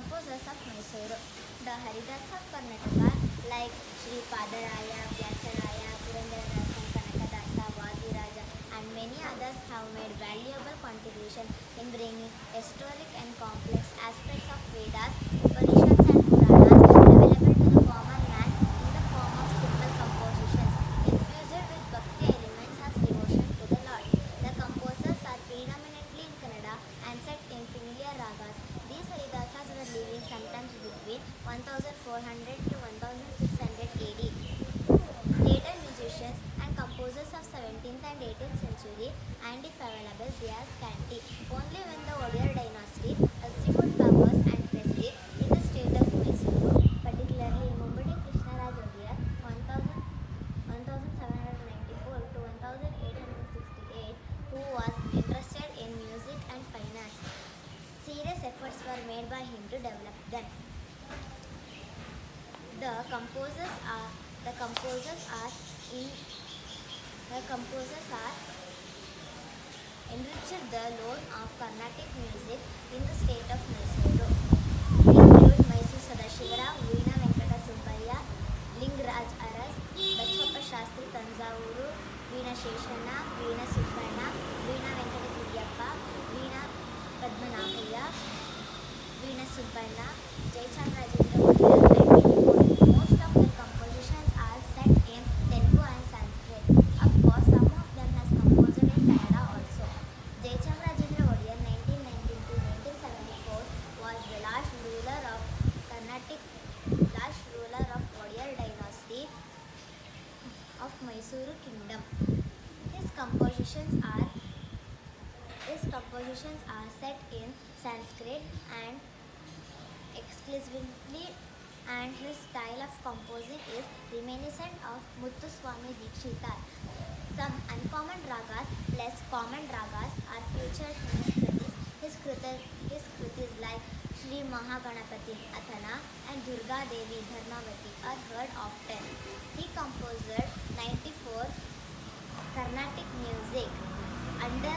Composers of Mysuru. The Haridas of Karnataka like Sri Padaraya, Vyasaraya, Purandaradasa, Kanakadasa, Vadiraja and many others have made valuable contributions in bringing historic and complex aspects of Vedas, Upanishads and Puranas available to the common man in the form of simple compositions infused with bhakti elements as devotion to the Lord. The composers are predominantly in Kannada and set in familiar ragas. These Haridasas were living sometimes between 1400 to 1600 AD. Later musicians and composers of 17th and 18th century, and if available, they are scanty. Only when the Odyar dynasty assumed powers and prestige in the state of Mysuru, particularly Mumbadi Krishnaraj Odyar 1794 to 1868, who was interested in music and finance. Serious efforts were made by him to develop them. The composers enriched the lore of Carnatic music in the state of Mysuru. Include Mysore Sadashivara, Veena Venkata Subbaya, Lingraj Aras, Bachappa Shastri Tanjavuru, Veena Sheshana, Veena Subbarna, Veena Venkata Kuryappa, Veena Padmanabhaya, Veena Subbarna, Jayachandra Odiyar, and many more. Most of their compositions are set in Telugu and Sanskrit. Of course, some of them has composed in Kannada also. Jayachandra Odiyar 1919 to 1974 was the last ruler of Odyar dynasty of Mysuru kingdom. His compositions are set in Sanskrit and exclusively, and his style of composing is reminiscent of Muthuswami Dikshitar. Some uncommon ragas plus common ragas are featured in his kritis like Sri Mahaganapati Athana and Durga Devi Dharmavati are heard often. He composed 94 Carnatic music under